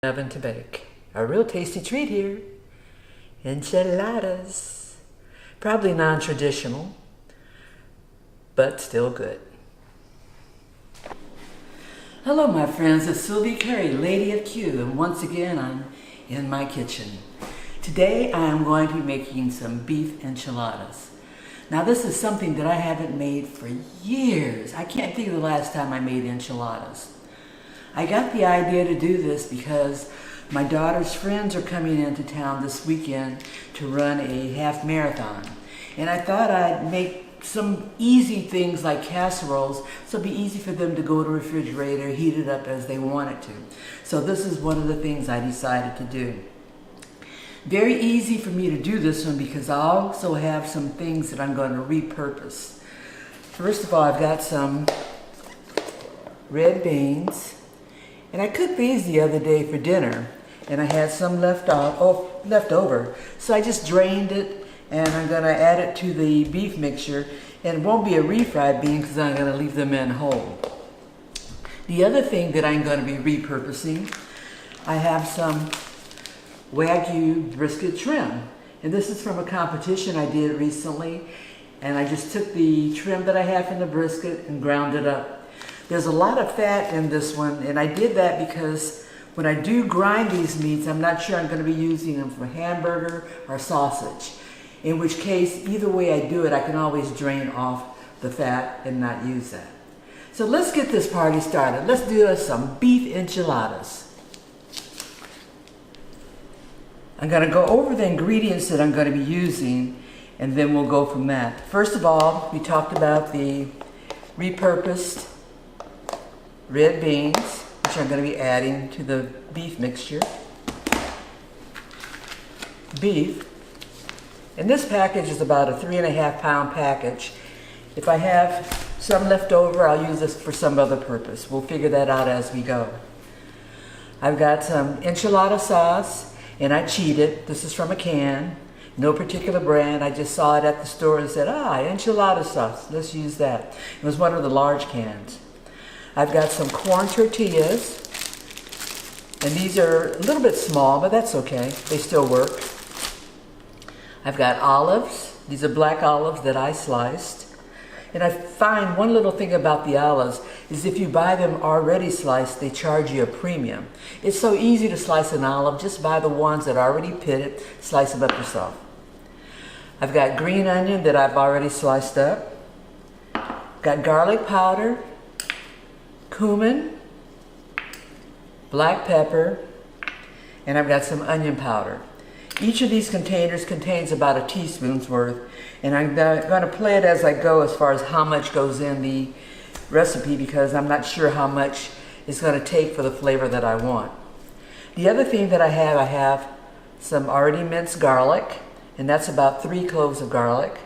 Oven to bake. A real tasty treat here. Enchiladas. Probably non-traditional, but still good. Hello my friends, it's Sylvie Curry, Lady of Q, and once again I'm in my kitchen. Today I am going to be making some beef enchiladas. Now this is something that I haven't made for years. I can't think of the last time I made enchiladas. I got the idea to do this because my daughter's friends are coming into town this weekend to run a half marathon. And I thought I'd make some easy things like casseroles so it'd be easy for them to go to the refrigerator, heat it up as they wanted to. So this is one of the things I decided to do. Very easy for me to do this one because I also have some things that I'm going to repurpose. First of all, I've got some red beans. And I cooked these the other day for dinner, and I had some left over. So I just drained it, and I'm going to add it to the beef mixture. And it won't be a refried bean because I'm going to leave them in whole. The other thing that I'm going to be repurposing, I have some Wagyu brisket trim. And this is from a competition I did recently. And I just took the trim that I have from the brisket and ground it up. There's a lot of fat in this one, and I did that because when I do grind these meats, I'm not sure I'm going to be using them for hamburger or sausage. In which case, either way I do it, I can always drain off the fat and not use that. So let's get this party started. Let's do some beef enchiladas. I'm going to go over the ingredients that I'm going to be using, and then we'll go from that. First of all, we talked about the repurposed red beans, which I'm going to be adding to the beef mixture. Beef. And this package is about a 3.5 pound package. If I have some left over, I'll use this for some other purpose. We'll figure that out as we go. I've got some Enchilada sauce, and I cheated. This is from a can. No particular brand. I just saw it at the store and said, Enchilada sauce. Let's use that. It was one of the large cans. I've got some corn tortillas, and these are a little bit small, but that's okay. They still work. I've got olives. These are black olives that I sliced. And I find one little thing about the olives is if you buy them already sliced, they charge you a premium. It's so easy to slice an olive. Just buy the ones that are already pitted, slice them up yourself. I've got green onion that I've already sliced up. Got garlic powder, cumin, black pepper, and I've got some onion powder. Each of these containers contains about a teaspoon's worth, and I'm going to play it as I go as far as how much goes in the recipe because I'm not sure how much it's going to take for the flavor that I want. The other thing that I have some already minced garlic, and that's about 3 cloves of garlic.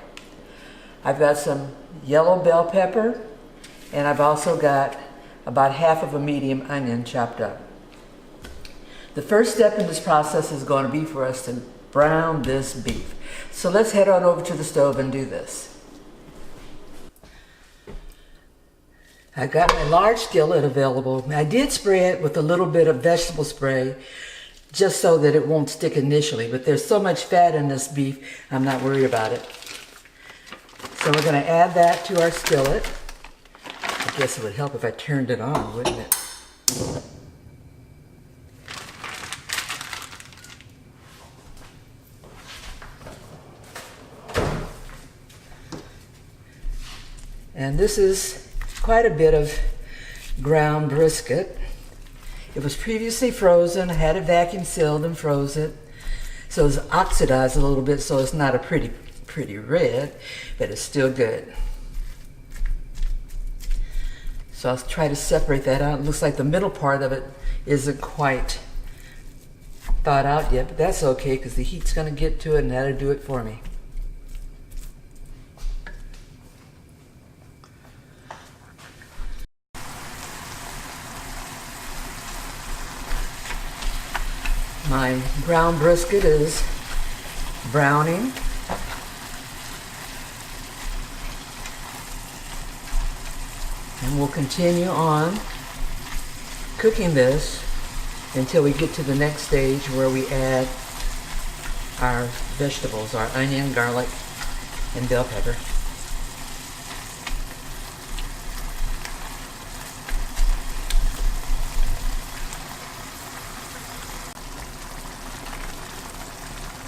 I've got some yellow bell pepper, and I've also got about half of a medium onion chopped up. The first step in this process is going to be for us to brown this beef. So let's head on over to the stove and do this. I got my large skillet available. I did spray it with a little bit of vegetable spray just so that it won't stick initially, but there's so much fat in this beef, I'm not worried about it. So we're going to add that to our skillet. I guess it would help if I turned it on, wouldn't it? And this is quite a bit of ground brisket. It was previously frozen. I had it vacuum sealed and froze it. So it's oxidized a little bit, so it's not a pretty red, but it's still good. So I'll try to separate that out. It looks like the middle part of it isn't quite thawed out yet, but that's okay because the heat's going to get to it and that'll do it for me. My brown brisket is browning. And we'll continue on cooking this until we get to the next stage where we add our vegetables, our onion, garlic, and bell pepper.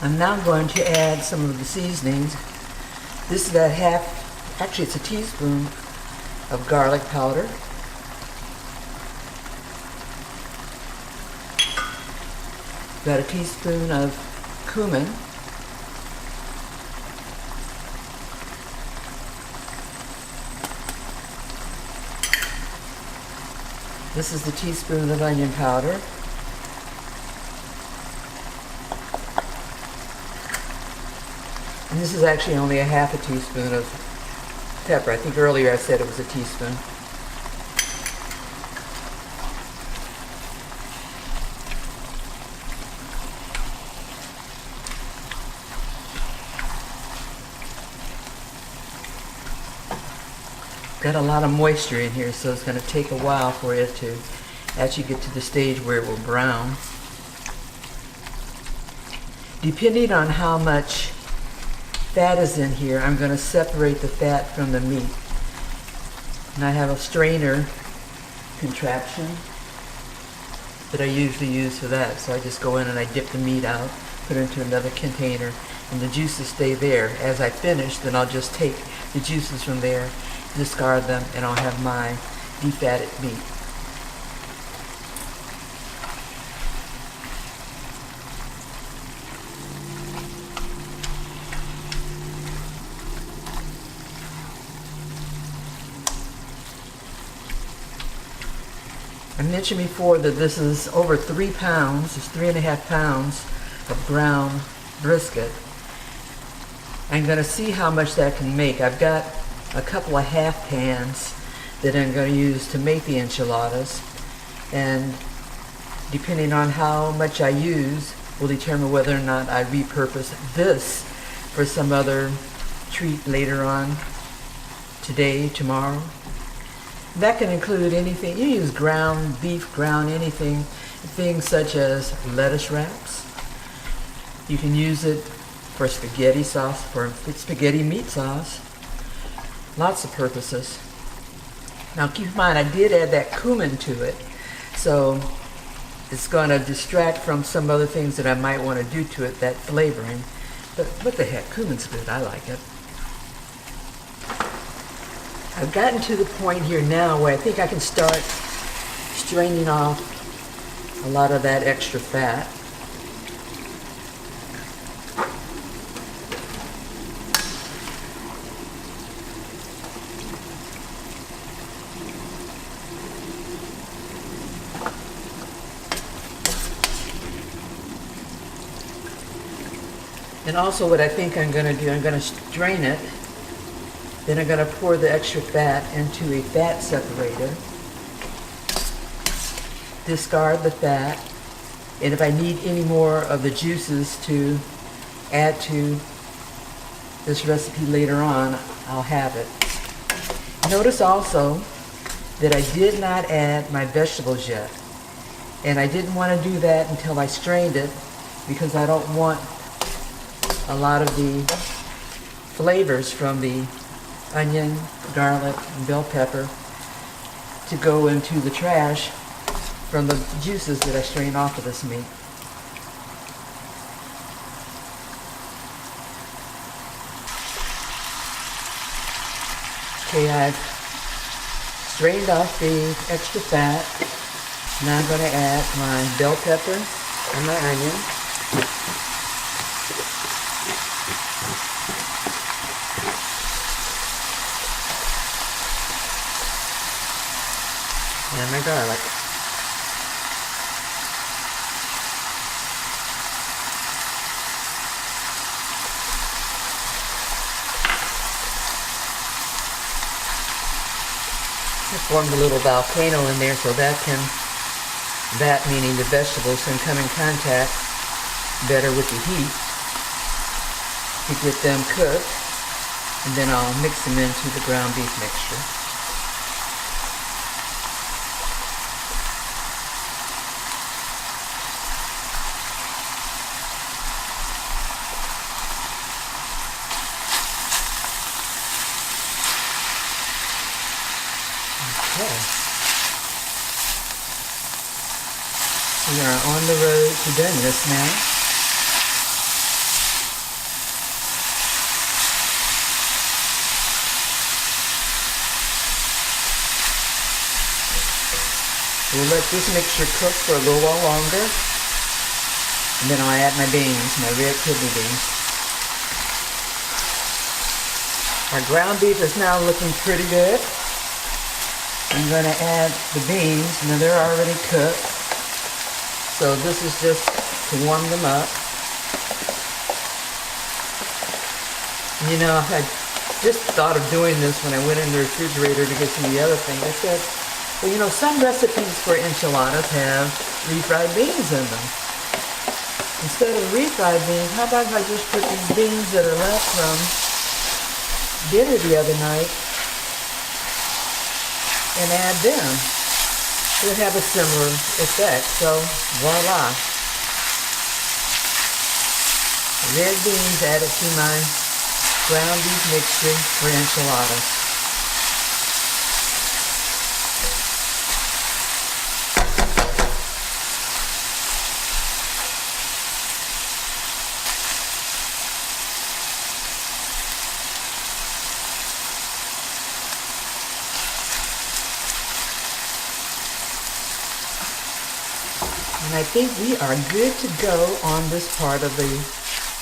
I'm now going to add some of the seasonings. This is that actually it's a teaspoon of garlic powder. About a teaspoon of cumin. This is the teaspoon of onion powder. And this is actually only a half a teaspoon of pepper. I think earlier I said it was a teaspoon. Got a lot of moisture in here, so it's going to take a while for it to actually get to the stage where it will brown. Depending on how much fat is in here, I'm going to separate the fat from the meat. And I have a strainer contraption that I usually use for that. So I just go in and I dip the meat out, put it into another container, and the juices stay there. As I finish, then I'll just take the juices from there, discard them, and I'll have my defatted meat. I mentioned before that this is over 3 pounds, it's 3.5 pounds of ground brisket. I'm going to see how much that can make. I've got a couple of half pans that I'm going to use to make the enchiladas, and depending on how much I use will determine whether or not I repurpose this for some other treat later on, today, tomorrow. That can include anything. You use ground beef, ground anything, things such as lettuce wraps. You can use it for spaghetti sauce, for spaghetti meat sauce. Lots of purposes. Now keep in mind, I did add that cumin to it, so it's going to distract from some other things that I might want to do to it, that flavoring. But what the heck, cumin's good, I like it. I've gotten to the point here now where I think I can start straining off a lot of that extra fat. And also what I think I'm going to do, I'm going to strain it. Then I'm going to pour the extra fat into a fat separator. Discard the fat. And if I need any more of the juices to add to this recipe later on, I'll have it. Notice also that I did not add my vegetables yet. And I didn't want to do that until I strained it, because I don't want a lot of the flavors from the onion, garlic, and bell pepper to go into the trash from the juices that I strain off of this meat. Okay, I've strained off the extra fat. Now I'm going to add my bell pepper and my onion. And my garlic. I formed a little volcano in there, so that meaning the vegetables can come in contact better with the heat to get them cooked, and then I'll mix them into the ground beef mixture. are on the road to doing this now. We'll let this mixture cook for a little while longer. And then I'll add my beans, my red kidney beans. Our ground beef is now looking pretty good. I'm going to add the beans. Now they're already cooked. So this is just to warm them up. You know, I just thought of doing this when I went in the refrigerator to get some of the other things. I said, well, you know, some recipes for enchiladas have refried beans in them. Instead of refried beans, how about if I just put these beans that are left from dinner the other night and add them? It would have a similar effect. So, voila. Red beans added to my ground beef mixture for enchiladas. And I think we are good to go on this part of the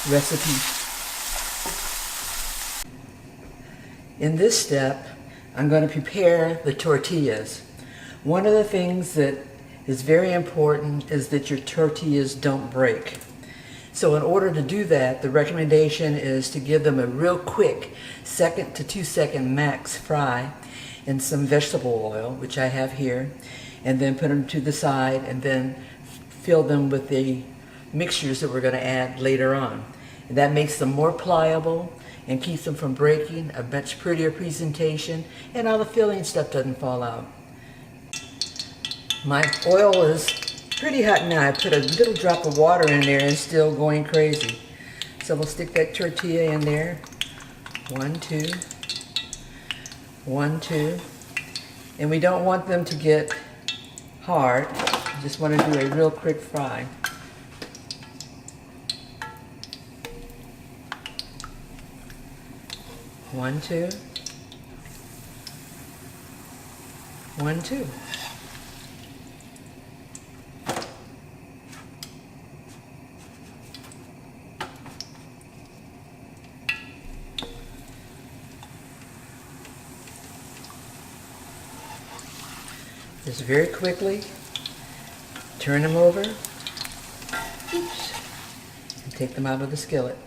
recipe. In this step, I'm going to prepare the tortillas. One of the things that is very important is that your tortillas don't break. So in order to do that, the recommendation is to give them a real quick 1 to 2 second max fry in some vegetable oil, which I have here, and then put them to the side and then fill them with the mixtures that we're going to add later on. And that makes them more pliable and keeps them from breaking, a much prettier presentation, and all the filling stuff doesn't fall out. My oil is pretty hot now. I put a little drop of water in there and it's still going crazy. So we'll stick that tortilla in there. 1, 2, 1, 2. And we don't want them to get hard. Just want to do a real quick fry. One, 2. 1, 2. Just very quickly turn them over. Oops. And take them out of the skillet.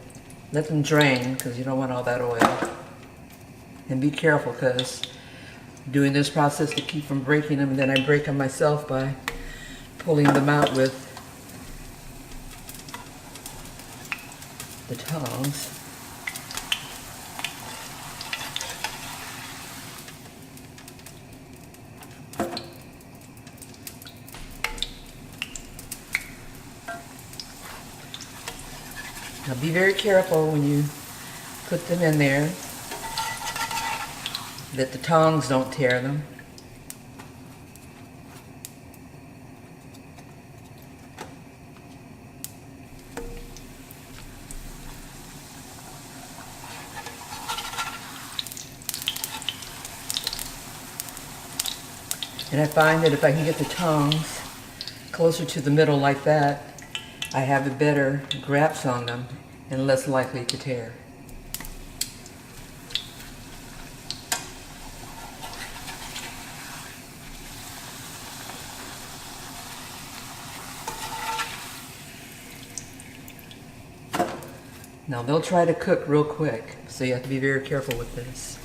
Let them drain because you don't want all that oil. And be careful because doing this process to keep from breaking them, and then I break them myself by pulling them out with the tongs. Now be very careful when you put them in there that the tongs don't tear them. And I find that if I can get the tongs closer to the middle like that, I have a better grasp on them and less likely to tear. Now they'll try to cook real quick, so you have to be very careful with this.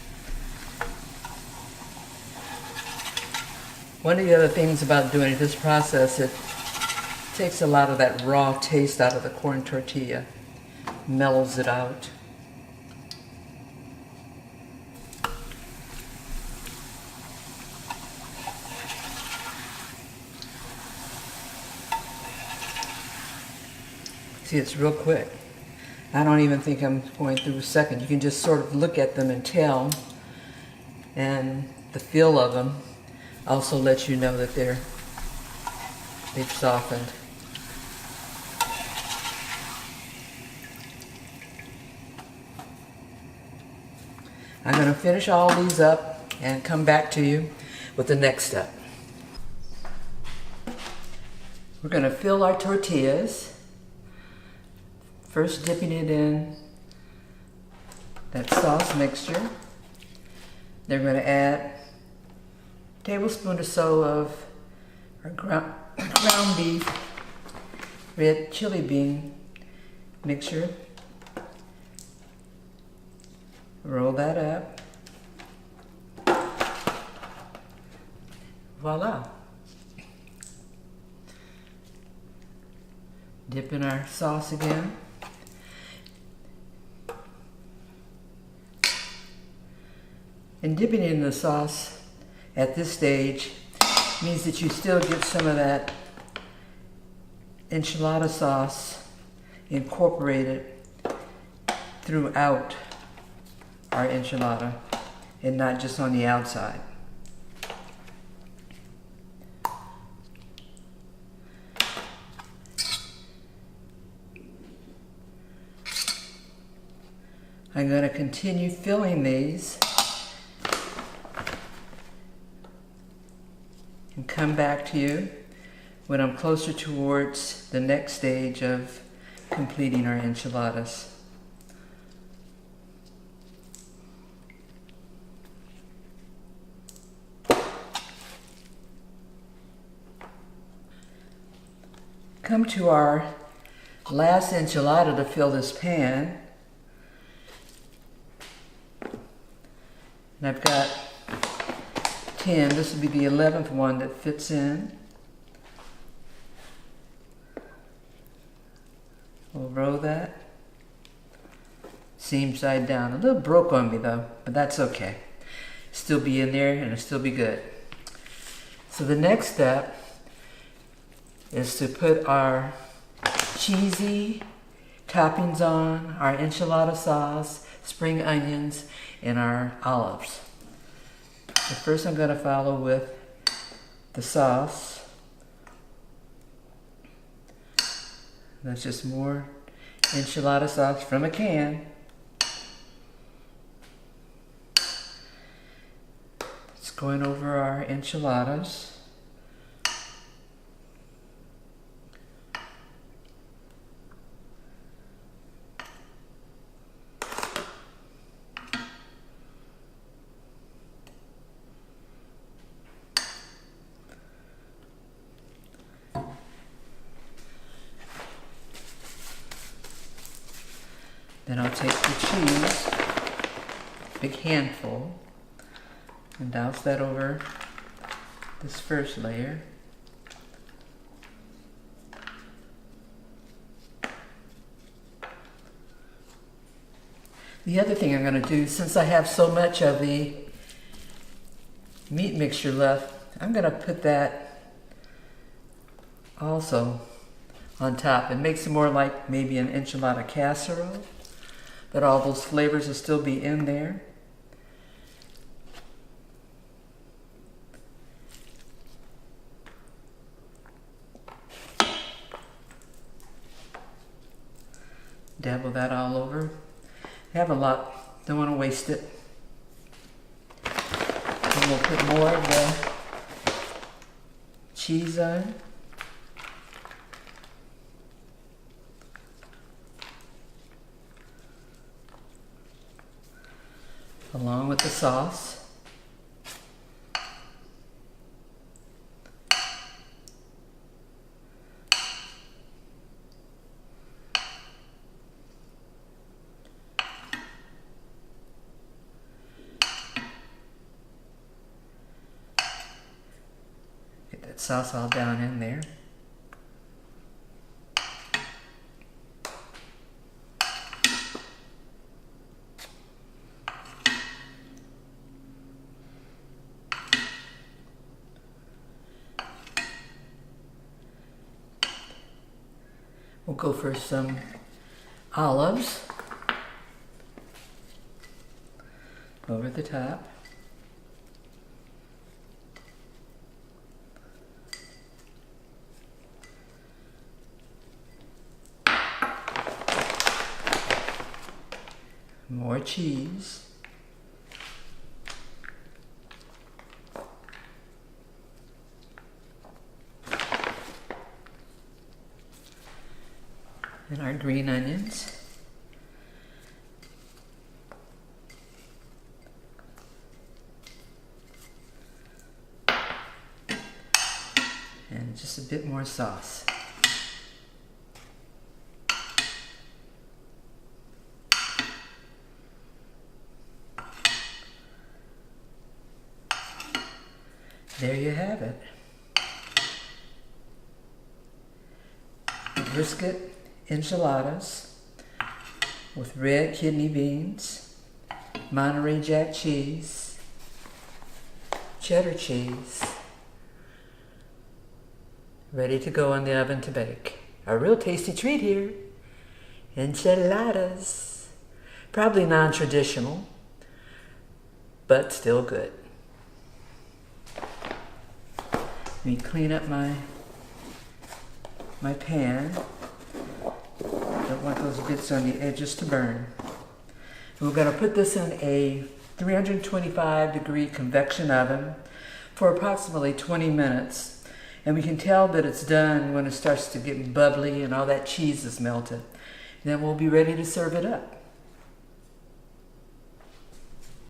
One of the other things about doing this process, it takes a lot of that raw taste out of the corn tortilla, mellows it out. See, it's real quick. I don't even think I'm going through a second. You can just sort of look at them and tell, and the feel of them also lets you know that they've softened. I'm going to finish all these up and come back to you with the next step. We're going to fill our tortillas, first dipping it in that sauce mixture. Then we're going to add a tablespoon or so of our ground beef, red chili bean mixture. Roll that up. Voila. Dip in our sauce again. And dipping in the sauce at this stage means that you still get some of that enchilada sauce incorporated throughout our enchilada and not just on the outside. I'm going to continue filling these and come back to you when I'm closer towards the next stage of completing our enchiladas. Come to our last enchilada to fill this pan. And I've got 10. This will be the 11th one that fits in. We'll roll that. Seam side down. A little broke on me though, but that's okay. Still be in there and it'll still be good. So the next step is to put our cheesy toppings on, our enchilada sauce, spring onions, and our olives. So first I'm going to follow with the sauce. That's just more enchilada sauce from a can. It's going over our enchiladas. Then I'll take the cheese, big handful, and douse that over this first layer. The other thing I'm going to do, since I have so much of the meat mixture left, I'm going to put that also on top. It makes it more like maybe an enchilada casserole, but all those flavors will still be in there. Dabble that all over. I have a lot, don't want to waste it. And we'll put more of the cheese on. Along with the sauce. Get that sauce all down in there. We'll go for some olives over the top. More cheese. And our green onions. And just a bit more sauce. There you have it. Brisket enchiladas with red kidney beans, Monterey Jack cheese, cheddar cheese, ready to go in the oven to bake. A real tasty treat here. Enchiladas. Probably non-traditional, but still good. Let me clean up my pan. Don't want those bits on the edges to burn. And we're going to put this in a 325-degree convection oven for approximately 20 minutes. And we can tell that it's done when it starts to get bubbly and all that cheese is melted. Then we'll be ready to serve it up.